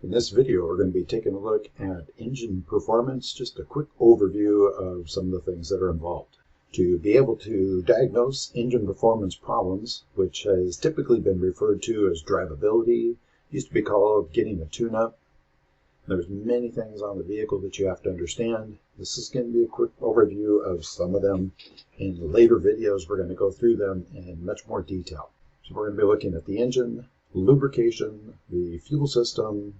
In this video, we're going to be taking a look at engine performance, just a quick overview of some of the things that are involved. To be able to diagnose engine performance problems, which has typically been referred to as drivability, used to be called getting a tune-up. There's many things on the vehicle that you have to understand. This is going to be a quick overview of some of them. In later videos, we're going to go through them in much more detail. So we're going to be looking at the engine, lubrication, the fuel system,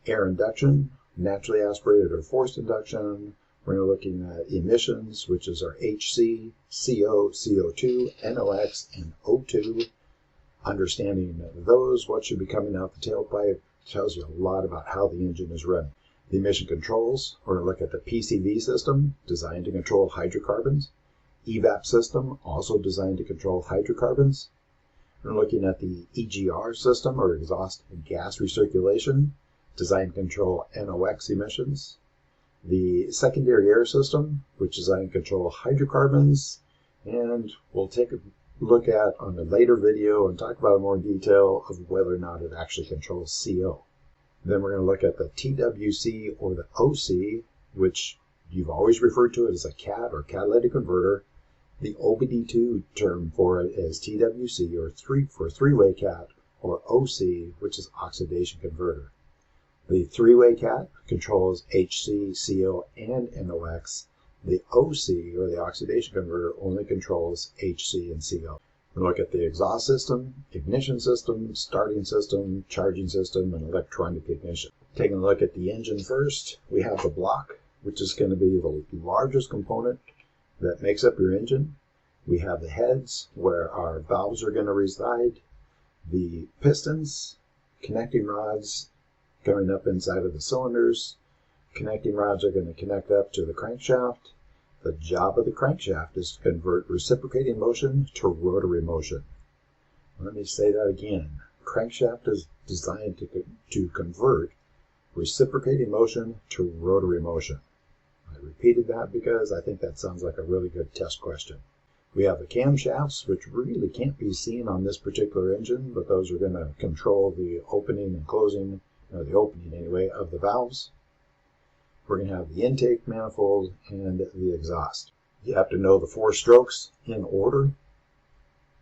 air induction, naturally aspirated or forced induction. We're looking at emissions, which is our HC, CO, CO2, NOx, and O2. Understanding those, what should be coming out the tailpipe, tells you a lot about how the engine is run. The emission controls, we're going to look at the PCV system, designed to control hydrocarbons. EVAP system, also designed to control hydrocarbons. We're looking at the EGR system, or exhaust gas recirculation, designed to control NOx emissions. The secondary air system, which is designed to control hydrocarbons, and we'll take a look at on a later video and talk about in more detail of whether or not it actually controls CO. Then we're going to look at the TWC or the OC, which you've always referred to it as a CAT or catalytic converter. The OBD2 term for it is TWC or three-way CAT, or OC, which is oxidation converter. The three-way CAT controls HC, CO, and NOx. The OC, or the oxidation converter, only controls HC and CO. We look at the exhaust system, ignition system, starting system, charging system, and electronic ignition. Taking a look at the engine first, we have the block, which is going to be the largest component that makes up your engine. We have the heads, where our valves are going to reside, the pistons, connecting rods going up inside of the cylinders. Connecting rods are going to connect up to the crankshaft. The job of the crankshaft is to convert reciprocating motion to rotary motion. Let me say that again. Crankshaft is designed to convert reciprocating motion to rotary motion. I repeated that because I think that sounds like a really good test question. We have the camshafts, which really can't be seen on this particular engine, but those are going to control the opening and closing, or the opening anyway, of the valves. We're going to have the intake manifold and the exhaust. You have to know the 4 strokes in order.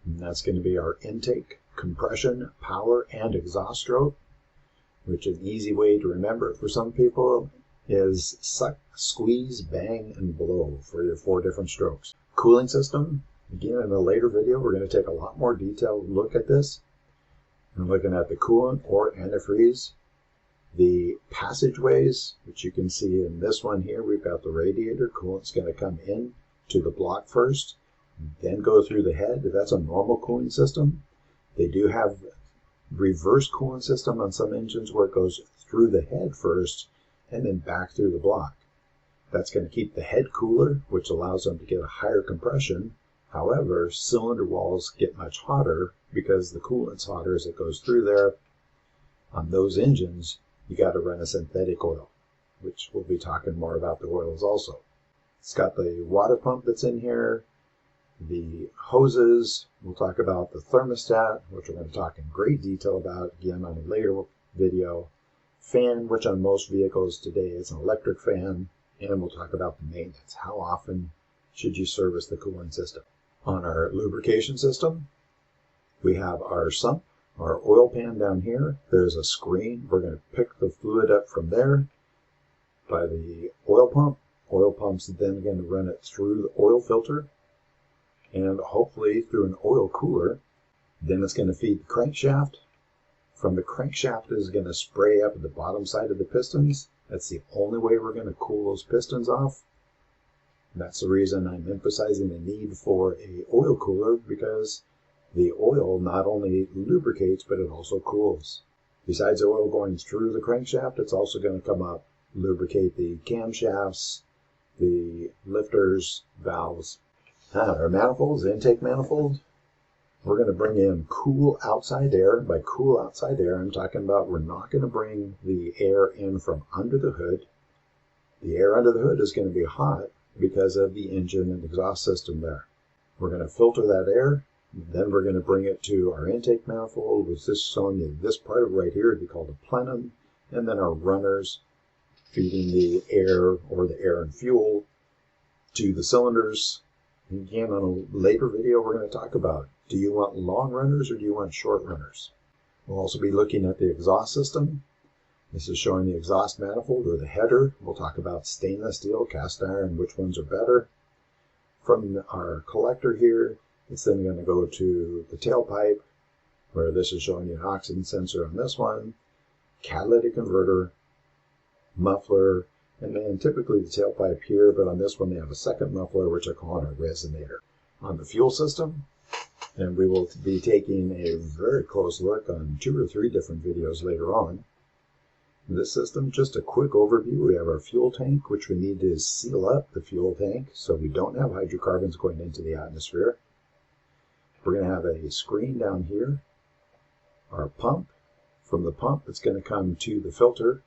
And that's going to be our intake, compression, power, and exhaust stroke, which an easy way to remember for some people is suck, squeeze, bang, and blow for your 4 different strokes. Cooling system, again in a later video, we're going to take a lot more detailed look at this. I'm looking at the coolant or antifreeze. The passageways, which you can see in this one here, we've got the radiator. Coolant's going to come in to the block first, then go through the head. That's a normal cooling system. They do have reverse cooling system on some engines where it goes through the head first and then back through the block. That's going to keep the head cooler, which allows them to get a higher compression. However, cylinder walls get much hotter because the coolant's hotter as it goes through there. On those engines, you got to run a synthetic oil, which we'll be talking more about the oils also. It's got the water pump that's in here, the hoses. We'll talk about the thermostat, which we're going to talk in great detail about again on a later video. Fan, which on most vehicles today is an electric fan, and we'll talk about the maintenance. How often should you service the cooling system? On our lubrication system, we have our sump. Our oil pan down here, there's a screen. We're going to pick the fluid up from there by the oil pump. Oil pump's then going to run it through the oil filter and hopefully through an oil cooler. Then it's going to feed the crankshaft. From the crankshaft is going to spray up at the bottom side of the pistons. That's the only way we're going to cool those pistons off. That's the reason I'm emphasizing the need for a oil cooler, because the oil not only lubricates, but it also cools. Besides the oil going through the crankshaft, it's also going to come up, lubricate the camshafts, the lifters, valves. Our manifolds, the intake manifold, we're going to bring in cool outside air. By cool outside air, I'm talking about we're not going to bring the air in from under the hood. The air under the hood is going to be hot because of the engine and exhaust system there. We're going to filter that air. Then we're going to bring it to our intake manifold, which is showing you this part right here would be called a plenum. and then our runners feeding the air or the air and fuel to the cylinders. And again, on a later video, we're going to talk about, do you want long runners or do you want short runners? We'll also be looking at the exhaust system. This is showing the exhaust manifold or the header. We'll talk about stainless steel, cast iron, which ones are better. From our collector here, it's then going to go to the tailpipe, where this is showing you an oxygen sensor on this one, catalytic converter, muffler, and then typically the tailpipe here, but on this one they have a second muffler, which I call a resonator. On the fuel system, and we will be taking a very close look on 2 or 3 different videos later on. In this system, just a quick overview. We have our fuel tank, which we need to seal up the fuel tank so we don't have hydrocarbons going into the atmosphere. We're going to have a screen down here, our pump. From the pump, it's going to come to the filter.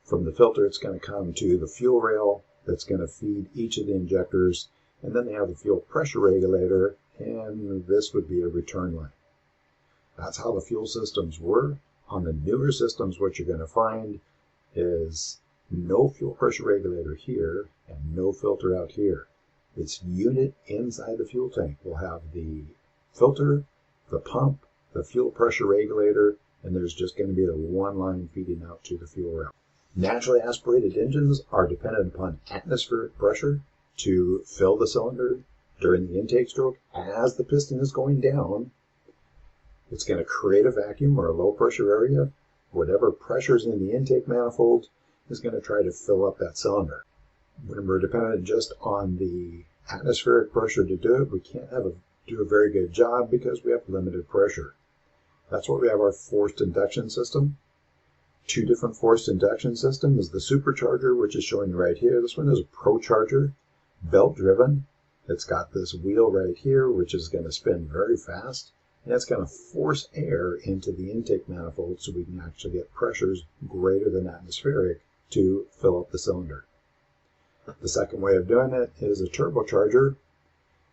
From the filter, it's going to come to the fuel rail that's going to feed each of the injectors. And then they have the fuel pressure regulator, and this would be a return line. That's how the fuel systems were. On the newer systems, what you're going to find is no fuel pressure regulator here and no filter out here. This unit inside the fuel tank will have the filter, the pump, the fuel pressure regulator, and there's just going to be the one line feeding out to the fuel rail. Naturally aspirated engines are dependent upon atmospheric pressure to fill the cylinder during the intake stroke. As the piston is going down, it's going to create a vacuum or a low pressure area. Whatever pressure is in the intake manifold is going to try to fill up that cylinder. When we're dependent just on the atmospheric pressure to do it, we can't do a very good job because we have limited pressure. That's why we have our forced induction system. 2 different forced induction systems. The supercharger, which is showing you right here. This one is a Pro Charger, belt driven. It's got this wheel right here, which is going to spin very fast. And it's going to force air into the intake manifold so we can actually get pressures greater than atmospheric to fill up the cylinder. The second way of doing it is a turbocharger.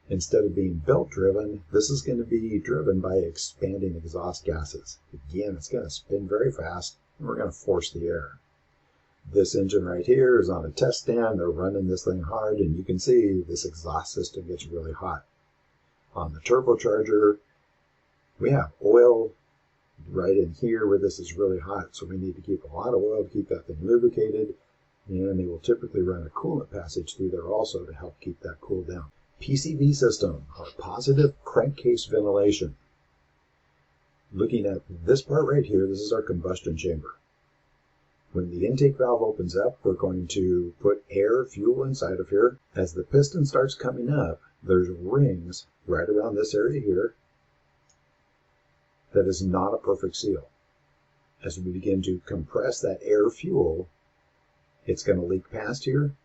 Instead of being belt driven, this is going to be driven by expanding exhaust gases. Again, it's going to spin very fast, and we're going to force the air. This engine right here is on a test stand. They're running this thing hard, and you can see this exhaust system gets really hot. On the turbocharger, we have oil right in here where this is really hot, so we need to keep a lot of oil to keep that thing lubricated, and they will typically run a coolant passage through there also to help keep that cool down. PCV system, or positive crankcase ventilation. Looking at this part right here, this is our combustion chamber. When the intake valve opens up, we're going to put air, fuel inside of here. As the piston starts coming up, there's rings right around this area here. That is not a perfect seal. As we begin to compress that air fuel, it's going to leak past here.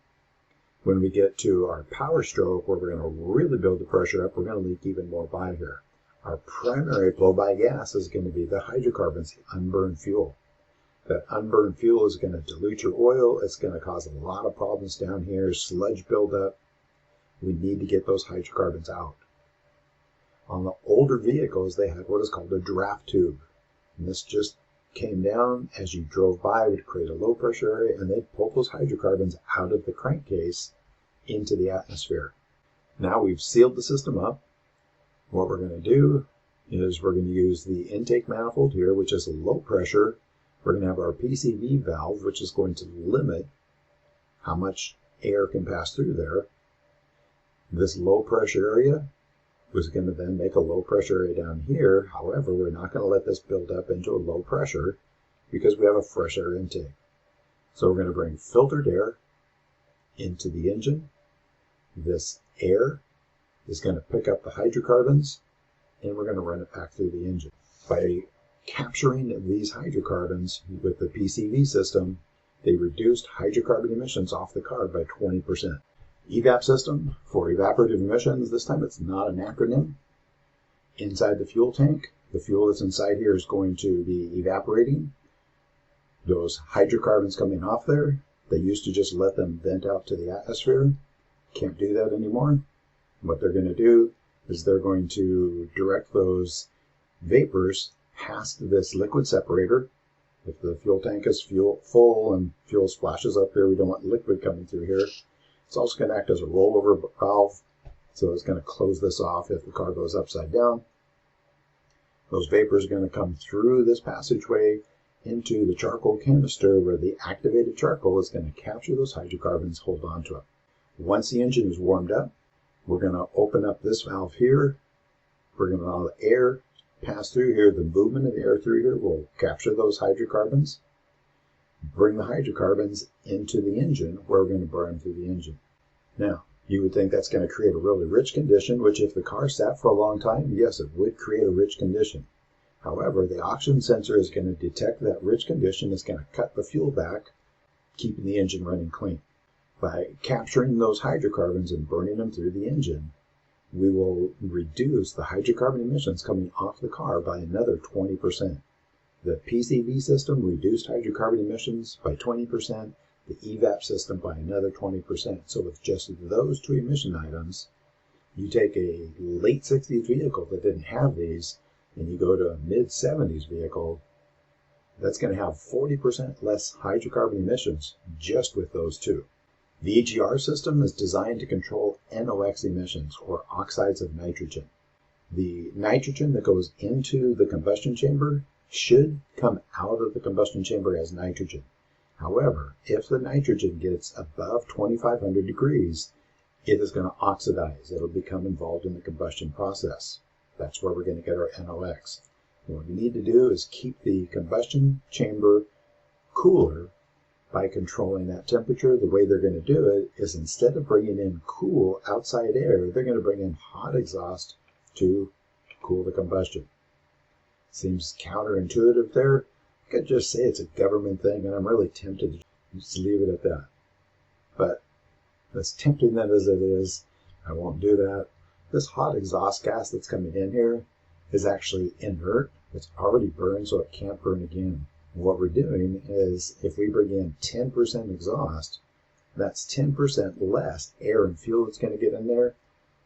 When we get to our power stroke, where we're going to really build the pressure up, we're going to leak even more by here. Our primary flow-by gas is going to be the hydrocarbons, the unburned fuel. That unburned fuel is going to dilute your oil. It's going to cause a lot of problems down here, sludge buildup. We need to get those hydrocarbons out. On the older vehicles, they had what is called a draft tube. And this just came down as you drove by, would create a low pressure area, and they'd pull those hydrocarbons out of the crankcase into the atmosphere. Now we've sealed the system up. What we're going to do is we're going to use the intake manifold here, which is low pressure. We're going to have our PCV valve, which is going to limit how much air can pass through there. This low pressure area was going to then make a low pressure area down here. However, we're not going to let this build up into a low pressure because we have a fresh air intake. So we're going to bring filtered air into the engine. This air is going to pick up the hydrocarbons, and we're going to run it back through the engine. By capturing these hydrocarbons with the PCV system, they reduced hydrocarbon emissions off the car by 20%. EVAP system for evaporative emissions. This time it's not an acronym. Inside the fuel tank, the fuel that's inside here is going to be evaporating. Those hydrocarbons coming off there, they used to just let them vent out to the atmosphere. Can't do that anymore. What they're going to do is they're going to direct those vapors past this liquid separator. If the fuel tank is full and fuel splashes up here, we don't want liquid coming through here. It's also going to act as a rollover valve, so it's going to close this off if the car goes upside down. Those vapors are going to come through this passageway into the charcoal canister, where the activated charcoal is going to capture those hydrocarbons, hold on to them. Once the engine is warmed up, we're going to open up this valve here. We're going to allow the air pass through here. The movement of the air through here will capture those hydrocarbons, bring the hydrocarbons into the engine, where we're going to burn them through the engine. Now, you would think that's going to create a really rich condition, which if the car sat for a long time, yes, it would create a rich condition. However, the oxygen sensor is going to detect that rich condition. It's going to cut the fuel back, keeping the engine running clean. By capturing those hydrocarbons and burning them through the engine, we will reduce the hydrocarbon emissions coming off the car by another 20%. The PCV system reduced hydrocarbon emissions by 20%, the EVAP system by another 20%. So with just those two emission items, you take a late 60s vehicle that didn't have these, and you go to a mid-70s vehicle, that's going to have 40% less hydrocarbon emissions just with those two. The EGR system is designed to control NOx emissions, or oxides of nitrogen. The nitrogen that goes into the combustion chamber should come out of the combustion chamber as nitrogen. However, if the nitrogen gets above 2500 degrees, it is going to oxidize. It'll become involved in the combustion process. That's where we're going to get our NOx. And what we need to do is keep the combustion chamber cooler by controlling that temperature. The way they're going to do it is, instead of bringing in cool outside air, they're going to bring in hot exhaust to cool the combustion. Seems counterintuitive there. I could just say it's a government thing, and I'm really tempted to just leave it at that. But as tempting that as it is, I won't do that. This hot exhaust gas that's coming in here is actually inert. It's already burned, so it can't burn again. And what we're doing is, if we bring in 10% exhaust, that's 10% less air and fuel that's going to get in there.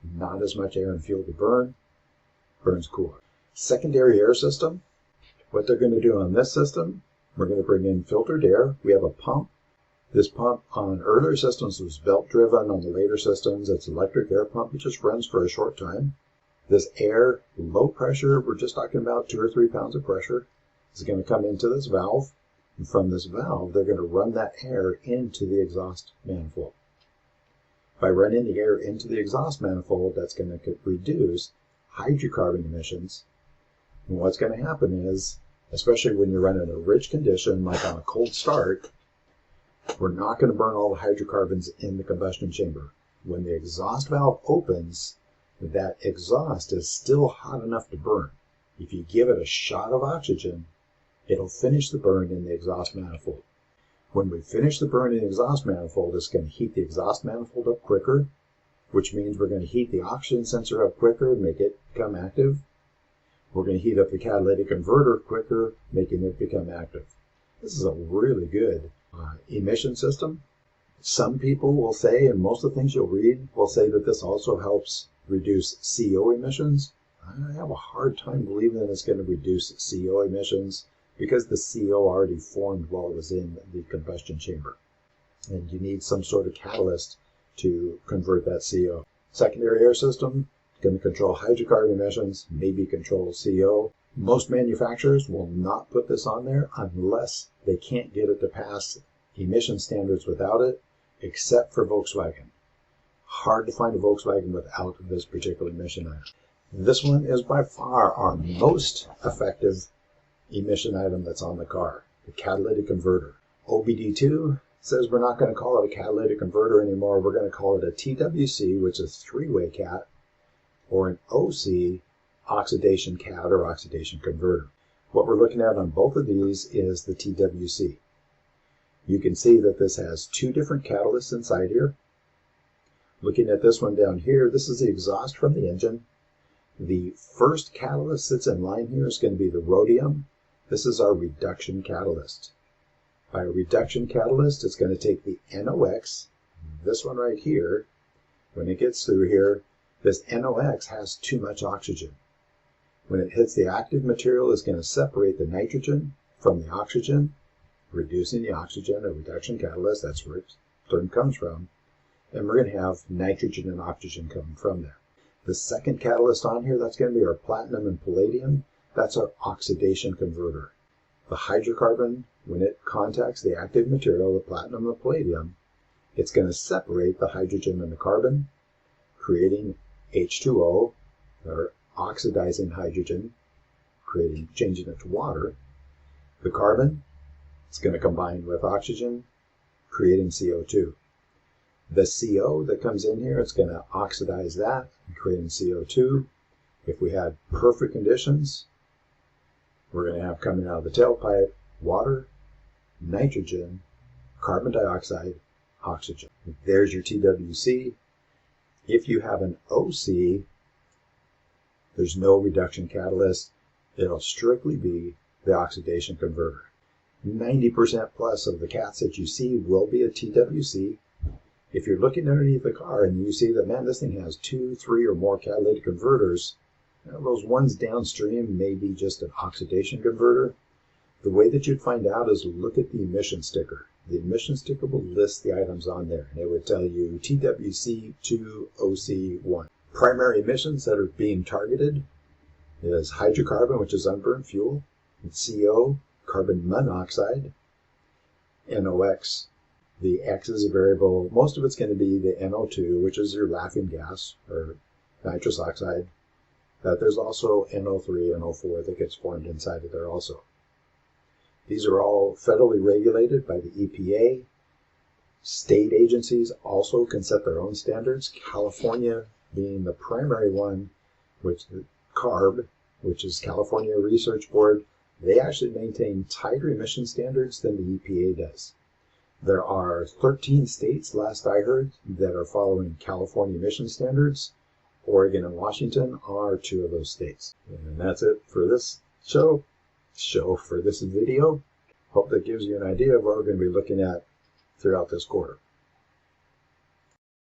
Not as much air and fuel to burn. Burns cooler. Secondary air system. What they're going to do on this system, we're going to bring in filtered air. We have a pump. This pump on earlier systems was belt driven. On the later systems, it's electric air pump. It just runs for a short time. This air, low pressure, we're just talking about 2 or 3 pounds of pressure, is going to come into this valve. And from this valve, they're going to run that air into the exhaust manifold. By running the air into the exhaust manifold, that's going to reduce hydrocarbon emissions. And what's going to happen is, especially when you're running a rich condition, like on a cold start, we're not going to burn all the hydrocarbons in the combustion chamber. When the exhaust valve opens, that exhaust is still hot enough to burn. If you give it a shot of oxygen, it'll finish the burn in the exhaust manifold. When we finish the burn in the exhaust manifold, it's going to heat the exhaust manifold up quicker, which means we're going to heat the oxygen sensor up quicker, make it become active. We're going to heat up the catalytic converter quicker, making it become active. This is a really good emission system. Some people will say, and most of the things you'll read will say, that this also helps reduce CO emissions. I have a hard time believing that it's going to reduce CO emissions, because the CO already formed while it was in the combustion chamber. And you need some sort of catalyst to convert that CO. Secondary air system, going to control hydrocarbon emissions, maybe control CO. Most manufacturers will not put this on there unless they can't get it to pass emission standards without it, except for Volkswagen. Hard to find a Volkswagen without this particular emission item. This one is by far our most effective emission item that's on the car, the catalytic converter. OBD2 says we're not going to call it a catalytic converter anymore. We're going to call it a TWC, which is three-way cat, or an OC, oxidation cat or oxidation converter. What we're looking at on both of these is the TWC. You can see that this has 2 different catalysts inside here. Looking at this one down here, this is the exhaust from the engine. The first catalyst that's in line here is going to be the rhodium. This is our reduction catalyst. By a reduction catalyst, it's going to take the NOx, this one right here. When it gets through here, this NOx has too much oxygen. When it hits the active material, it's going to separate the nitrogen from the oxygen, reducing the oxygen, a reduction catalyst, that's where its term comes from, and we're going to have nitrogen and oxygen coming from there. The second catalyst on here, that's going to be our platinum and palladium. That's our oxidation converter. The hydrocarbon, when it contacts the active material, the platinum and the palladium, it's going to separate the hydrogen and the carbon, creating H2O, or oxidizing hydrogen, changing it to water. The carbon, it's going to combine with oxygen, creating CO2. The CO that comes in here, it's going to oxidize that, creating CO2. If we had perfect conditions, we're going to have coming out of the tailpipe water, nitrogen, carbon dioxide, oxygen. There's your TWC. If you have an OC, there's no reduction catalyst. It'll strictly be the oxidation converter. 90% plus of the cats that you see will be a TWC. If you're looking underneath the car and you see that, man, this thing has 2, 3, or more catalytic converters, those ones downstream may be just an oxidation converter. The way that you'd find out is look at the emission sticker. The emission sticker will list the items on there, and it would tell you TWC2OC1. Primary emissions that are being targeted is hydrocarbon, which is unburned fuel, and CO, carbon monoxide, NOx. The X is a variable. Most of it's going to be the NO2, which is your laughing gas, or nitrous oxide. There's also NO3, NO4 that gets formed inside of there also. These are all federally regulated by the EPA. State agencies also can set their own standards. California being the primary one, which the CARB, which is California Research Board, they actually maintain tighter emission standards than the EPA does. There are 13 states, last I heard, that are following California emission standards. Oregon and Washington are 2 of those states. And that's it for this for this video. Hope that gives you an idea of what we're going to be looking at throughout this quarter.